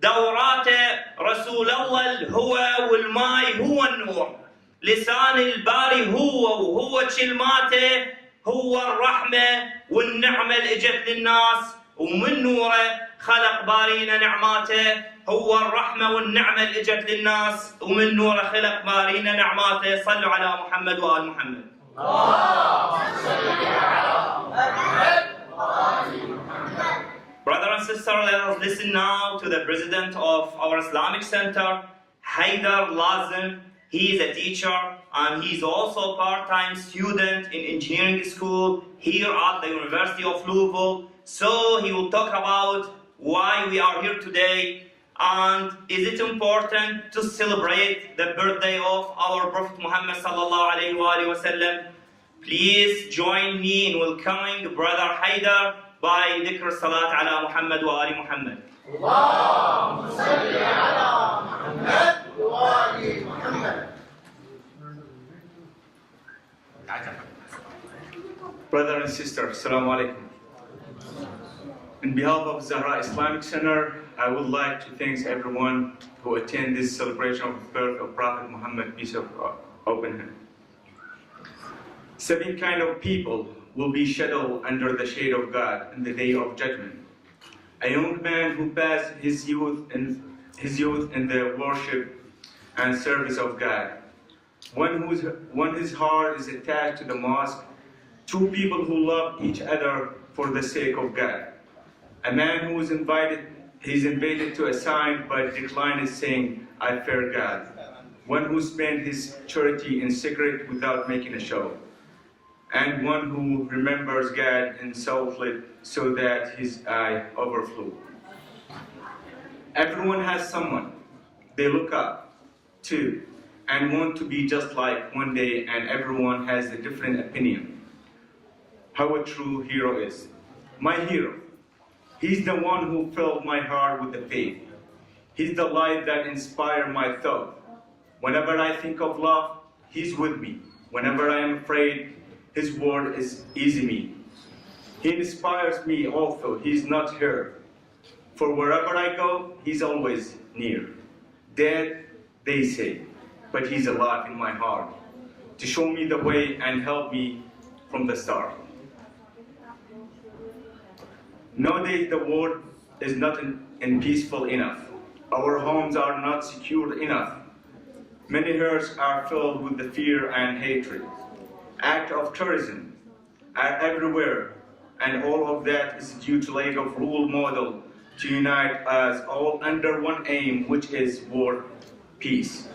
دوراته رسول الله الهوى والماي هو النور، لسان الباري هو وهو كلماته هو الرحمة والنعمة اللي اجت للناس، ومن نوره خلق بارينا نعماته. هو الرحمة والنعمة اللي اجت للناس ومن نوره خلق بارينا نعماته. صلوا على محمد وآل محمد. Brother and sister, let us listen now to the president of our Islamic Center, Haidar Lazim. He is a teacher and he is also a part-time student in engineering school here at the University of Lowell. So he will talk about why we are here today and is it important to celebrate the birthday of our Prophet Muhammad sallallahu alayhi wa sallam. Please join me in welcoming Brother Haidar by dhikr salat ala Muhammad wa ali Muhammad. Allahumma salli ala Muhammad wa ali Muhammad. Brother and sister, Assalamu alaikum. On behalf of Zahra Islamic Center, I would like to thank everyone who attend this celebration of the birth of Prophet Muhammad, peace upon him. 7 kind of people will be shadowed under the shade of God in the day of judgment. A young man who passed his youth in the worship and service of God. One whose heart is attached to the mosque. 2 people who love each other for the sake of God. A man who is invited to a sign but declined saying, I fear God. One who spent his charity in secret without making a show. And one who remembers God in secret so that his eye overflow. Everyone has someone they look up to and want to be just like one day, and everyone has a different opinion. How a true hero is. My hero. He's the one who filled my heart with the faith. He's the light that inspired my thought. Whenever I think of love, he's with me. Whenever I am afraid, his word is easy me. He inspires me also, he's not here. For wherever I go, he's always near. Dead, they say, but he's alive in my heart, to show me the way and help me from the start. Nowadays, the world is not peaceful enough. Our homes are not secure enough. Many hearts are filled with the fear and hatred. Acts of terrorism are everywhere, and all of that is due to lack of role model to unite us all under one aim, which is world peace.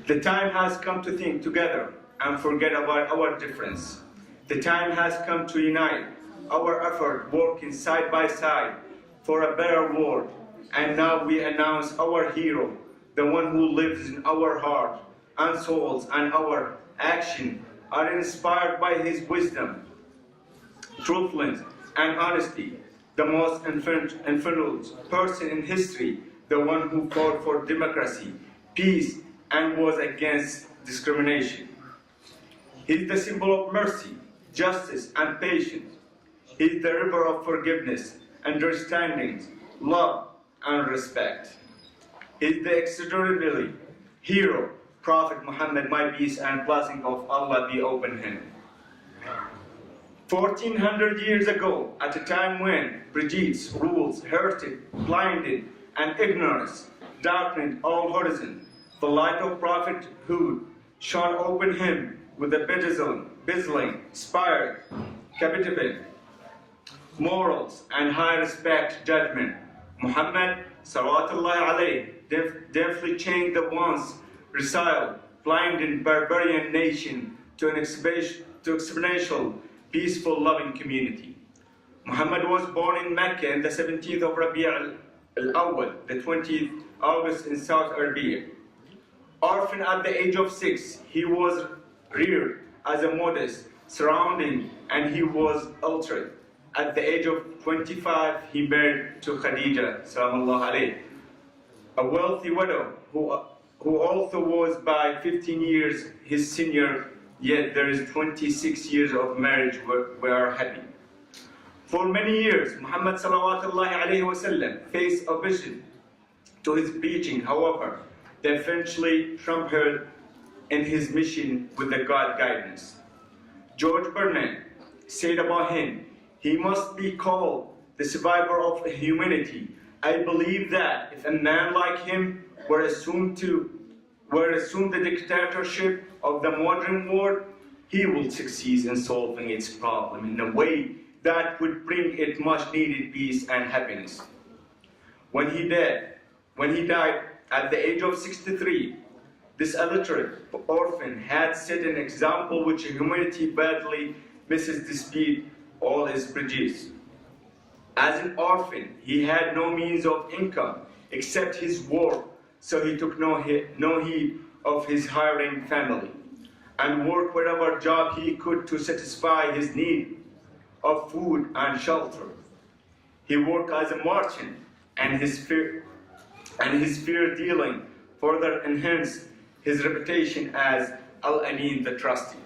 The time has come to think together and forget about our difference. The time has come to unite our effort, working side by side for a better world. And now we announce our hero, the one who lives in our heart and souls, and our action are inspired by his wisdom, truthfulness, and honesty. The most influential person in history, the one who fought for democracy, peace, and was against discrimination. He's the symbol of mercy, justice, and patience. He's the river of forgiveness, understanding, love, and respect. He's the extraordinary hero, Prophet Muhammad, my peace and blessing of Allah be upon him. 1400 years ago, at a time when prejudice, rules, hurted, blinded, and ignorance darkened all horizon, the light of prophethood shone open him with a beziling, inspired, captivating morals and high respect judgment. Muhammad, salawatullahi alayhi, definitely changed the once resiled, blinded barbarian nation to an exponential, peaceful, loving community. Muhammad was born in Mecca on the 17th of Rabi' al-Awwal, the 20th August in South Arabia. Orphan at the age of 6, he was reared as a modest surrounding, and he was altered. At the age of 25, he married to Khadija, salamallahu alayhi, a wealthy widow who also was by 15 years his senior, yet there is 26 years of marriage we are happy. For many years, Muhammad salawatullahi alayhi wasallam faced opposition to his preaching. However, they eventually triumphed in his mission with the God guidance. George Bernard said about him, "He must be called the survivor of humanity. I believe that if a man like him were assumed the dictatorship of the modern world, he will succeed in solving its problem in a way that would bring it much needed peace and happiness." When he died at the age of 63, this illiterate orphan had set an example which humanity badly misses despite all his prejudice. As an orphan, he had no means of income except his work, so he took no heed of his hiring family and worked whatever job he could to satisfy his need of food and shelter. He worked as a merchant, and his fair dealing further enhanced his reputation as Al-Amin, the trusty.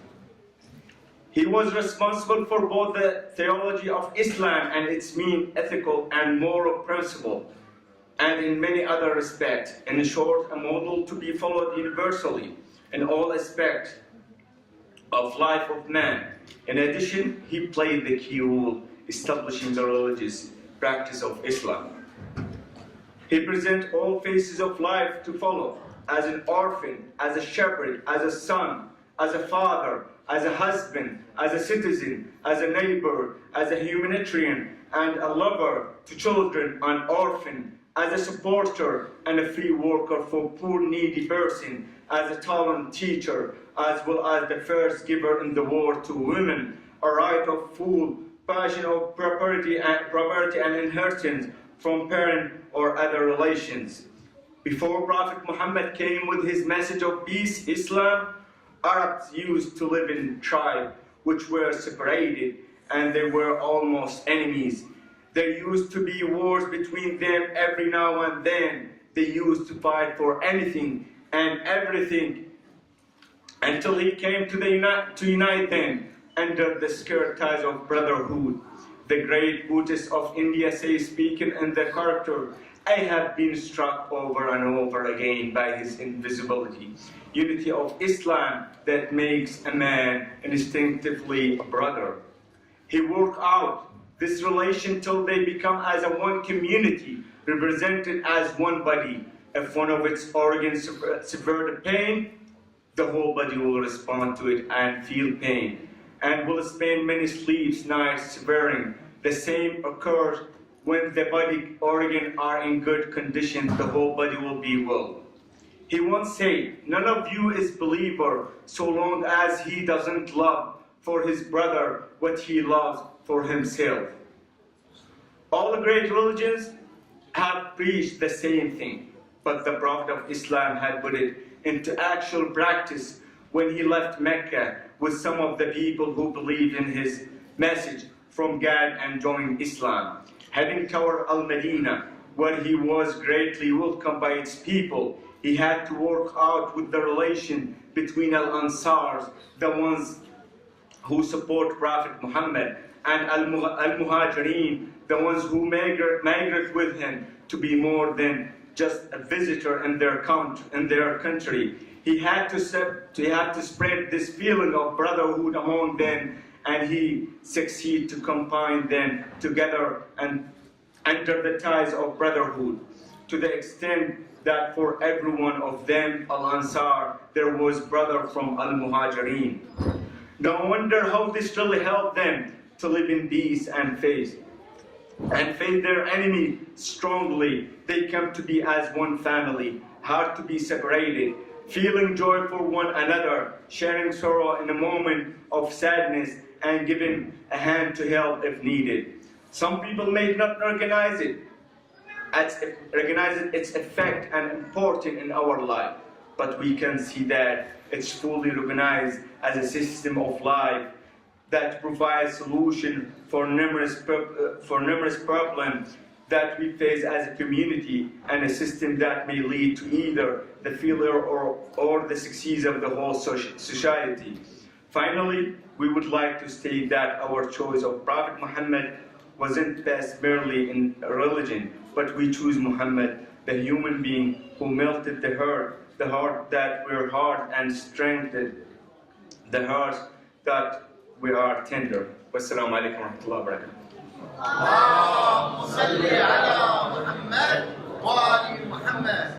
He was responsible for both the theology of Islam and its mean ethical and moral principle, and in many other respects. In short, a model to be followed universally in all aspects of life of man. In addition, he played the key role establishing the religious practice of Islam. He presents all phases of life to follow, as an orphan, as a shepherd, as a son, as a father, as a husband, as a citizen, as a neighbor, as a humanitarian, and a lover to children and orphan, as a supporter and a free worker for poor needy person, as a talent teacher, as well as the first giver in the world to women, a right of full passion of property and inheritance from parent or other relations. Before Prophet Muhammad came with his message of peace, Islam, Arabs used to live in tribes which were separated, and they were almost enemies. There used to be wars between them every now and then. They used to fight for anything and everything until he came to unite them under the skirt ties of brotherhood. The great Buddhist of India says, speaking in the character, "I have been struck over and over again by his invisibility, unity of Islam that makes a man instinctively a brother." He worked out this relation till they become as a one community, represented as one body. If one of its organs suffered a pain, the whole body will respond to it and feel pain, and will spend many sleeps nights suffering. The same occurs when the body organs are in good condition, the whole body will be well. He once said, "None of you is believer so long as he doesn't love for his brother what he loves for himself." All the great religions have preached the same thing, but the Prophet of Islam had put it into actual practice when he left Mecca with some of the people who believed in his message from God and joined Islam. Heading toward Al-Medina, where he was greatly welcomed by its people, he had to work out with the relation between Al-Ansars, the ones who support Prophet Muhammad, and Al-Muhajirin, the ones who migrate with him, to be more than just a visitor in their country. He had to spread this feeling of brotherhood among them, and he succeeded to combine them together and under the ties of brotherhood, to the extent that for every one of them, Al-Ansar, there was brother from Al-Muhajirin. No wonder how this really helped them to live in peace and face their enemy strongly. They come to be as one family, hard to be separated, feeling joy for one another, sharing sorrow in a moment of sadness, and giving a hand to help if needed. Some people may not recognize its effect and importance in our life, but we can see that it's fully recognized as a system of life that provides solution for numerous problems that we face as a community, and a system that may lead to either the failure or the success of the whole society. Finally, we would like to state that our choice of Prophet Muhammad wasn't based merely in religion, but we choose Muhammad, the human being who melted the heart that were hard and strengthened the hearts that we are tender. Wassalamu alaikum wa rahmatullahi wa barakatuh.